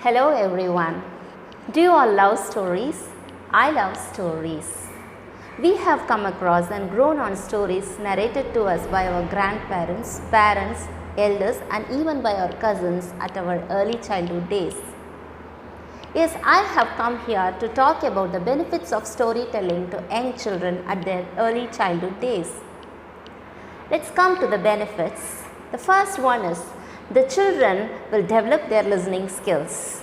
Hello everyone. Do you all love stories? I love stories. We have come across and grown on stories narrated to us by our grandparents, parents, elders and even by our cousins at our early childhood days. Yes, I have come here to talk about the benefits of storytelling to young children at their early childhood days. Let's come to the benefits. The first one is the children will develop their listening skills.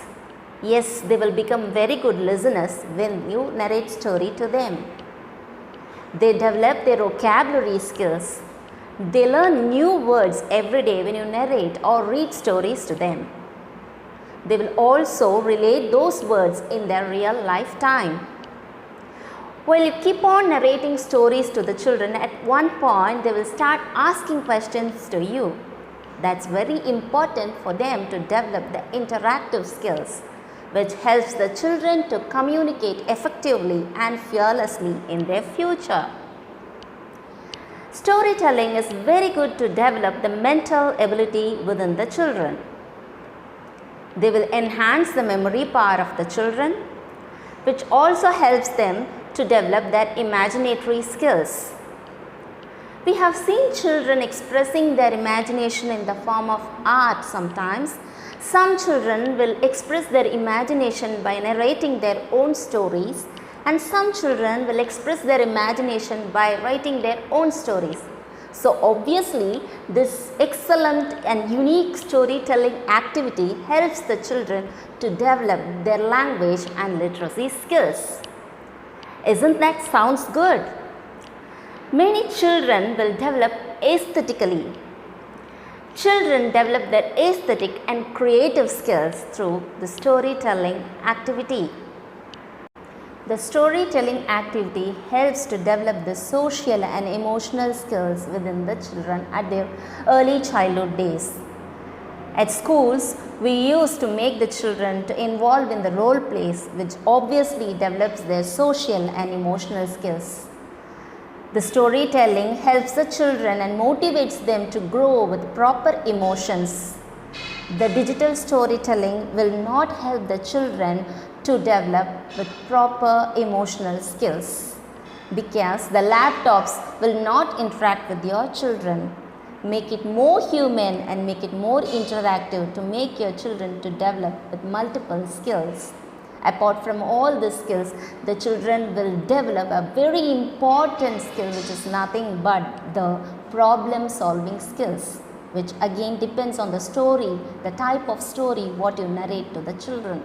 Yes, they will become very good listeners when you narrate story to them. They develop their vocabulary skills. They learn new words every day when you narrate or read stories to them. They will also relate those words in their real lifetime. While you keep on narrating stories to the children, at one point they will start asking questions to you. That's very important for them to develop the interactive skills, which helps the children to communicate effectively and fearlessly in their future. Storytelling is very good to develop the mental ability within the children. They will enhance the memory power of the children, which also helps them to develop their imaginatory skills. We have seen children expressing their imagination in the form of art sometimes. Some children will express their imagination by narrating their own stories, and some children will express their imagination by writing their own stories. So obviously, this excellent and unique storytelling activity helps the children to develop their language and literacy skills. Isn't that sounds good? Many children will develop aesthetically. Children develop their aesthetic and creative skills through the storytelling activity. The storytelling activity helps to develop the social and emotional skills within the children at their early childhood days. At schools, we used to make the children to involve in the role plays, which obviously develops their social and emotional skills. The storytelling helps the children and motivates them to grow with proper emotions. The digital storytelling will not help the children to develop with proper emotional skills, because the laptops will not interact with your children. Make it more human and make it more interactive to make your children to develop with multiple skills. Apart from all the skills, the children will develop a very important skill, which is nothing but the problem solving skills, which again depends on the story, the type of story what you narrate to the children.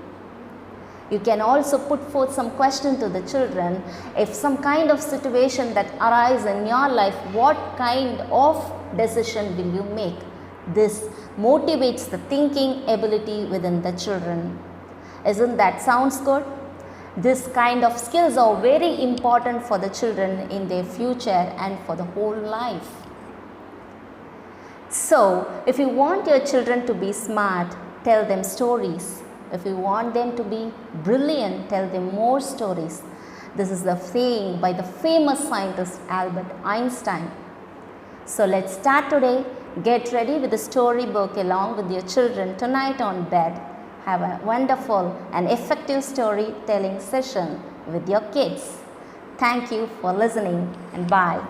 You can also put forth some question to the children. If some kind of situation that arises in your life, what kind of decision will you make? This motivates the thinking ability within the children. Isn't that sounds good? This kind of skills are very important for the children in their future and for the whole life. So, if you want your children to be smart, tell them stories. If you want them to be brilliant, tell them more stories. This is the saying by the famous scientist Albert Einstein. So let's start today. Get ready with the storybook along with your children tonight on bed. Have a wonderful and effective storytelling session with your kids. Thank you for listening and bye.